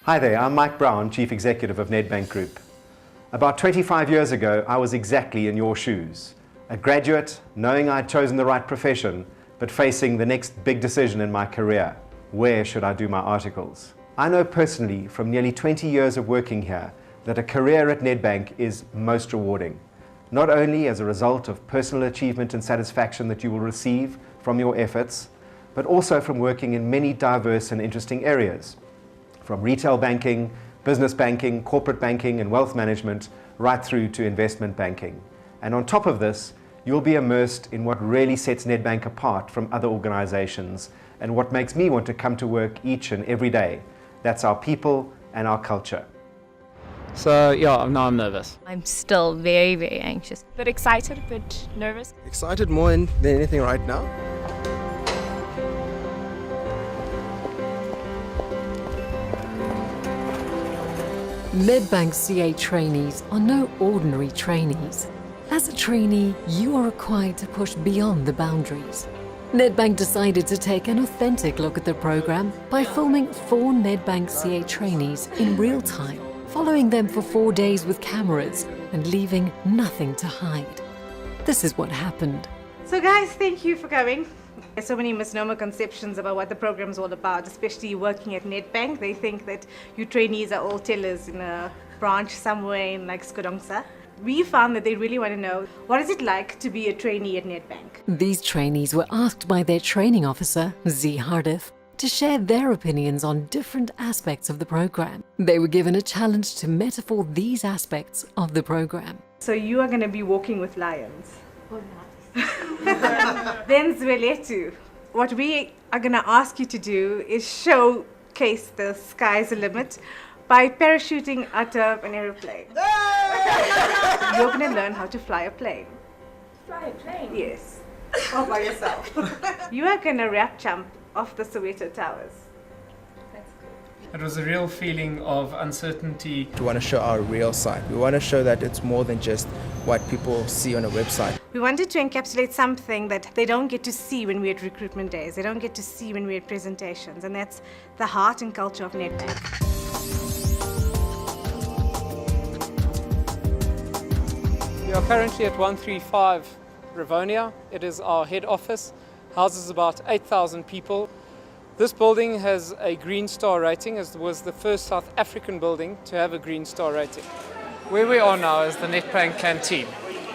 Hi there, I'm Mike Brown, Chief Executive of Nedbank Group. About 25 years ago, I was exactly in your shoes. A graduate, knowing I'd chosen the right profession, but facing the next big decision in my career. Where should I do my articles? I know personally from nearly 20 years of working here that a career at Nedbank is most rewarding. Not only as a result of personal achievement and satisfaction that you will receive from your efforts, but also from working in many diverse and interesting areas. From retail banking, business banking, corporate banking and wealth management, right through to investment banking. And on top of this, you'll be immersed in what really sets Nedbank apart from other organizations and what makes me want to come to work each and every day. That's our people and our culture. So yeah, now I'm nervous. I'm still very, very anxious. A bit excited, a bit nervous. Excited more than anything right now. Nedbank CA trainees are no ordinary trainees. As a trainee, you are required to push beyond the boundaries. Nedbank decided to take an authentic look at the program by filming 4 Nedbank CA trainees in real time, following them for 4 days with cameras and leaving nothing to hide. This is what happened. So guys, thank you for coming. There's so many misnomer conceptions about what the program's all about, especially working at Nedbank. They think that you trainees are all tellers in a branch somewhere in like Skodongsa. We found that they really want to know, what is it like to be a trainee at Nedbank? These trainees were asked by their training officer, Z Hardif, to share their opinions on different aspects of the program. They were given a challenge to metaphor these aspects of the program. So you are going to be walking with lions. Oh, nice. Then Zweletu, what we are going to ask you to do is showcase the sky's the limit by parachuting out of an aeroplane. You're going to learn how to fly a plane. Fly a plane? Yes. All by yourself. You are going to rap jump off the Soweto Towers. It was a real feeling of uncertainty. We want to show our real side. We want to show that it's more than just what people see on a website. We wanted to encapsulate something that they don't get to see when we're at recruitment days. They don't get to see when we're at presentations. And that's the heart and culture of Nedbank. We are currently at 135 Rivonia. It is our head office, houses about 8,000 people. This building has a Green Star rating, as was the first South African building to have a Green Star rating. Where we are now is the Nedbank canteen.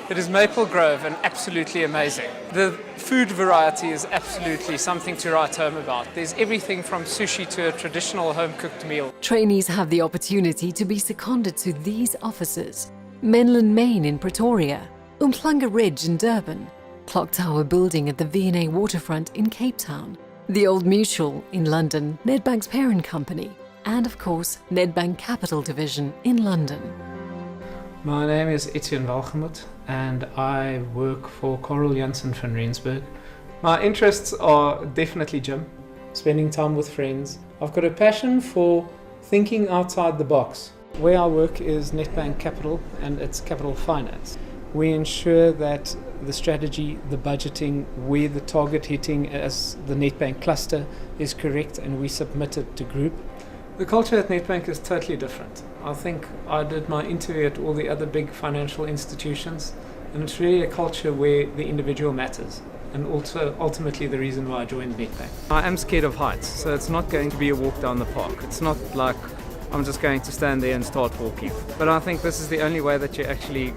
It is Maple Grove and absolutely amazing. The food variety is absolutely something to write home about. There's everything from sushi to a traditional home-cooked meal. Trainees have the opportunity to be seconded to these offices: Menlyn Main in Pretoria, Umhlanga Ridge in Durban, Clock Tower Building at the V&A Waterfront in Cape Town, the Old Mutual in London, Nedbank's parent company, and of course, Nedbank Capital Division in London. My name is Etienne Walgemoed and I work for Coral Janssen van Rensburg. My interests are definitely gym, spending time with friends. I've got a passion for thinking outside the box. Where I work is Nedbank Capital and it's capital finance. We ensure that the strategy, the budgeting, where the target hitting as the Nedbank cluster is correct, and we submit it to group. The culture at Nedbank is totally different. I think I did my interview at all the other big financial institutions, and it's really a culture where the individual matters, and also ultimately the reason why I joined Nedbank. I am scared of heights, so it's not going to be a walk down the park. It's not like I'm just going to stand there and start walking. But I think this is the only way that you actually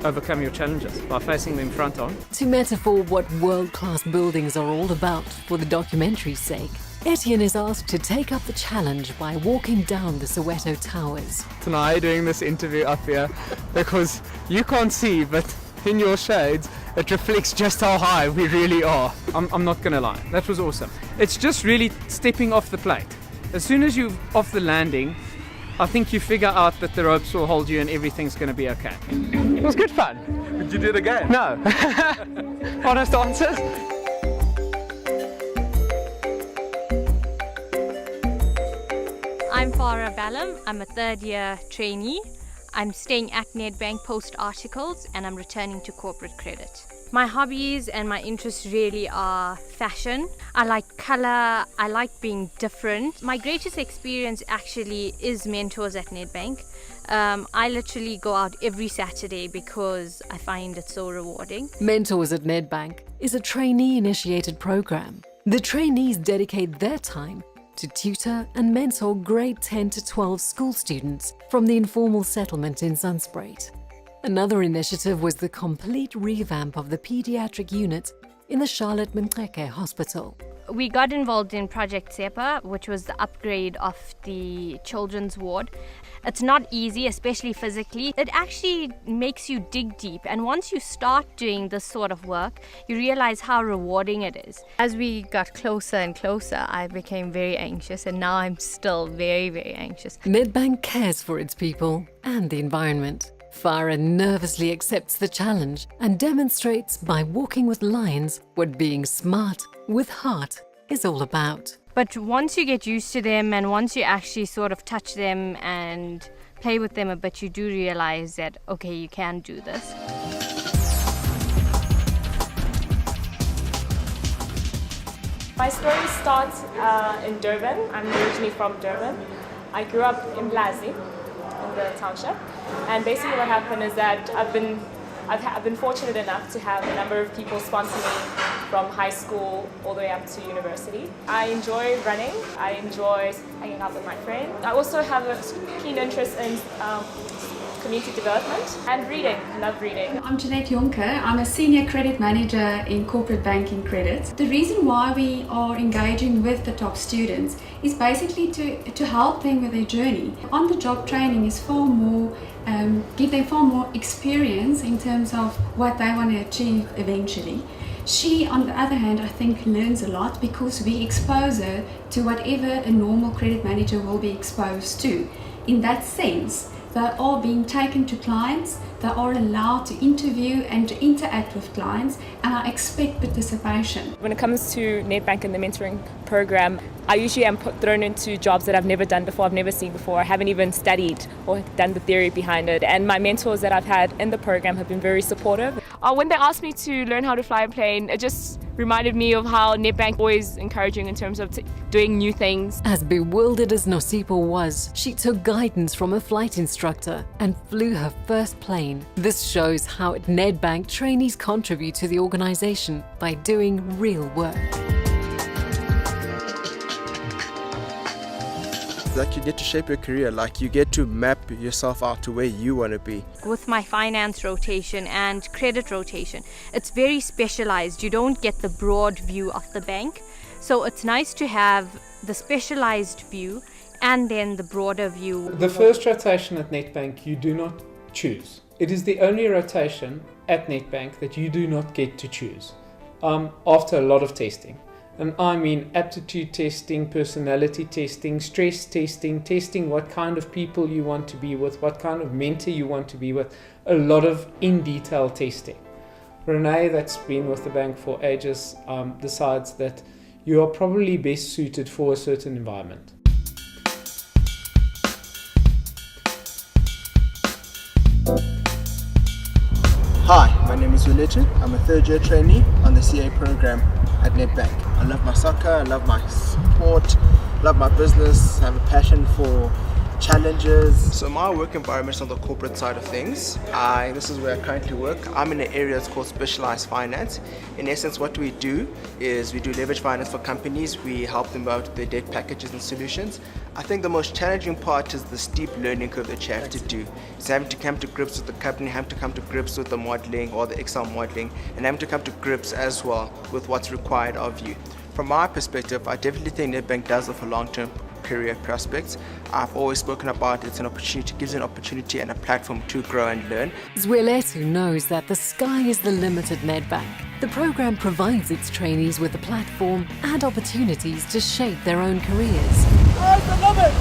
overcome your challenges, by facing them front on. To metaphor what world-class buildings are all about for the documentary's sake, Etienne is asked to take up the challenge by walking down the Soweto Towers. Tonight doing this interview up here because you can't see, but in your shades it reflects just how high we really are. I'm not gonna lie, that was awesome. It's just really stepping off the plate. As soon as you're off the landing, I think you figure out that the ropes will hold you and everything's going to be okay. It was good fun. Would you do it again? No. Honest answers? I'm Farah Ballum. I'm a third-year trainee. I'm staying at Nedbank post articles and I'm returning to corporate credit. My hobbies and my interests really are fashion. I like color, I like being different. My greatest experience actually is mentors at Nedbank. I literally go out every Saturday because I find it so rewarding. Mentors at Nedbank is a trainee-initiated program. The trainees dedicate their time to tutor and mentor grade 10 to 12 school students from the informal settlement in Zandspruit. Another initiative was the complete revamp of the pediatric unit in the Charlotte Mnxeke Hospital. We got involved in Project SEPA, which was the upgrade of the children's ward. It's not easy, especially physically. It actually makes you dig deep, and once you start doing this sort of work, you realize how rewarding it is. As we got closer and closer, I became very anxious, and now I'm still very, very anxious. Nedbank cares for its people and the environment. Farah nervously accepts the challenge and demonstrates by walking with lions what being smart with heart is all about. But once you get used to them and once you actually sort of touch them and play with them a bit, you do realize that, okay, you can do this. My story starts in Durban. I'm originally from Durban. I grew up in Blazi, in the township. And basically what happened is that I've been fortunate enough to have a number of people sponsor me from high school all the way up to university. I enjoy running. I enjoy hanging out with my friends. I also have a keen interest in community development and reading. I love reading. I'm Jeanette Jonker. I'm a senior credit manager in corporate banking credit. The reason why we are engaging with the top students is basically to help them with their journey. On-the-job training is far more, give them far more experience in terms of what they want to achieve eventually. She, on the other hand, I think learns a lot because we expose her to whatever a normal credit manager will be exposed to. In that sense, they are being taken to clients, they are allowed to interview and to interact with clients, and I expect participation. When it comes to Nedbank and the mentoring program, I usually am thrown into jobs that I've never done before, I've never seen before, I haven't even studied or done the theory behind it. And my mentors that I've had in the program have been very supportive. When they asked me to learn how to fly a plane, it just reminded me of how Nedbank always encouraging in terms of doing new things. As bewildered as Nosipa was, she took guidance from a flight instructor and flew her first plane. This shows how at Nedbank trainees contribute to the organization by doing real work. Like you get to shape your career, like you get to map yourself out to where you want to be. With my finance rotation and credit rotation, it's very specialized. You don't get the broad view of the bank. So it's nice to have the specialized view and then the broader view. The first rotation at Nedbank you do not choose. It is the only rotation at Nedbank that you do not get to choose after a lot of testing. And I mean aptitude testing, personality testing, stress testing, testing what kind of people you want to be with, what kind of mentor you want to be with, a lot of in-detail testing. Renee, that's been with the bank for ages, decides that you are probably best suited for a certain environment. Hi, my name is Uletu. I'm a third-year trainee on the CA program at Nedbank. I love my soccer, I love my sport, love my business, I have a passion for challenges. So my work environment is on the corporate side of things. This is where I currently work. I'm in an area that's called specialized finance. In essence, what we do is we do leverage finance for companies. We help them out with their debt packages and solutions. I think the most challenging part is the steep learning curve that you have to do. It's having to come to grips with the company, having to come to grips with the modeling or the Excel modeling, and having to come to grips as well with what's required of you. From my perspective, I definitely think Nedbank does offer long-term career prospects. I've always spoken about it's an opportunity, gives an opportunity and a platform to grow and learn. Zweletu knows that the sky is the limit at Nedbank. The program provides its trainees with a platform and opportunities to shape their own careers. Sky's the limit!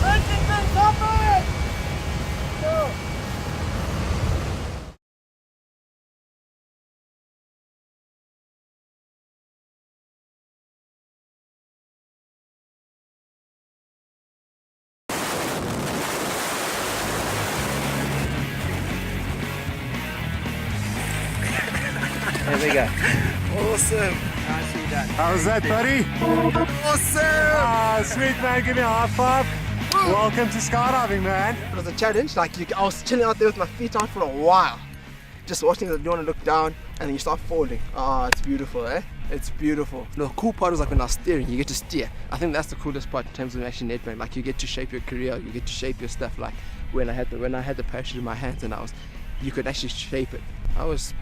Making things happen! Go! There we go. Awesome. Nicely done. How was that, buddy? Awesome. Sweet, man. Give me a high five. Welcome to skydiving, man. It was a challenge. Like I was chilling out there with my feet out for a while, just watching the drone and look down, and then you start falling. Ah, it's beautiful, eh? It's beautiful. The cool part was like when I was steering, you get to steer. I think that's the coolest part in terms of actually Nedbank. Like you get to shape your career, you get to shape your stuff. Like when I had the parachute in my hands and you could actually shape it. I was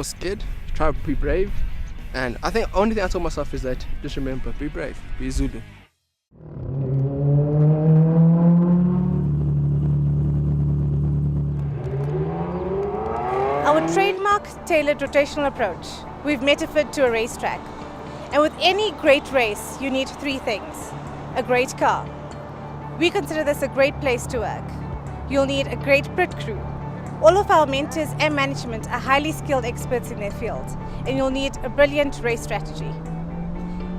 scared. Try to be brave, and I think the only thing I told myself is that just remember, be brave, be Zulu. Our trademark tailored rotational approach, we've metaphоred to a racetrack. And with any great race, you need three things. A great car. We consider this a great place to work. You'll need a great pit crew. All of our mentors and management are highly skilled experts in their field, and you'll need a brilliant race strategy.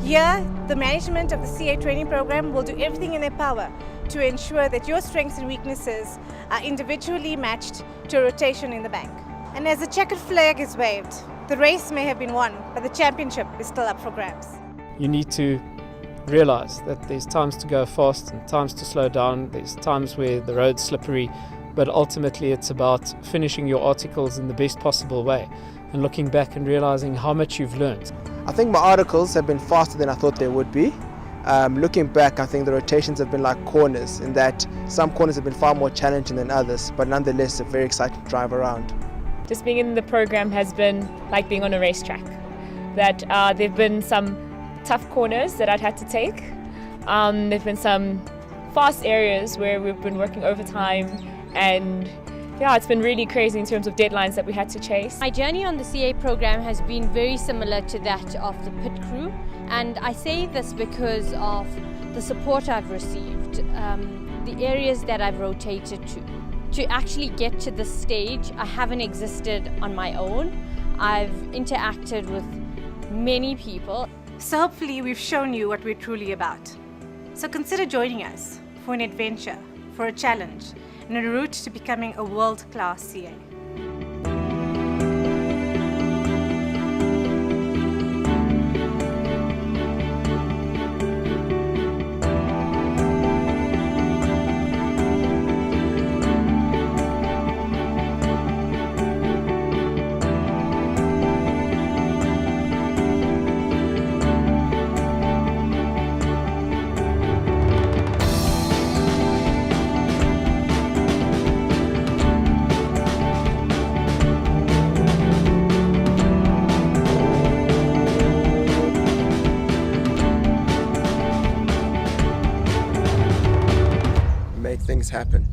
Here, the management of the CA training program will do everything in their power to ensure that your strengths and weaknesses are individually matched to a rotation in the bank. And as the checkered flag is waved, the race may have been won, but the championship is still up for grabs. You need to realize that there's times to go fast and times to slow down. There's times where the road's slippery, but ultimately it's about finishing your articles in the best possible way and looking back and realizing how much you've learned. I think my articles have been faster than I thought they would be. Looking back, I think the rotations have been like corners, in that some corners have been far more challenging than others, but nonetheless a very exciting drive around. Just being in the program has been like being on a racetrack. That there've been some tough corners that I'd had to take. There've been some fast areas where we've been working overtime, and yeah, it's been really crazy in terms of deadlines that we had to chase. My journey on the CA program has been very similar to that of the pit crew, and I say this because of the support I've received, the areas that I've rotated to. To actually get to this stage, I haven't existed on my own. I've interacted with many people. So hopefully we've shown you what we're truly about. So consider joining us for an adventure, for a challenge, and a route to becoming a world-class CA. Make things happen.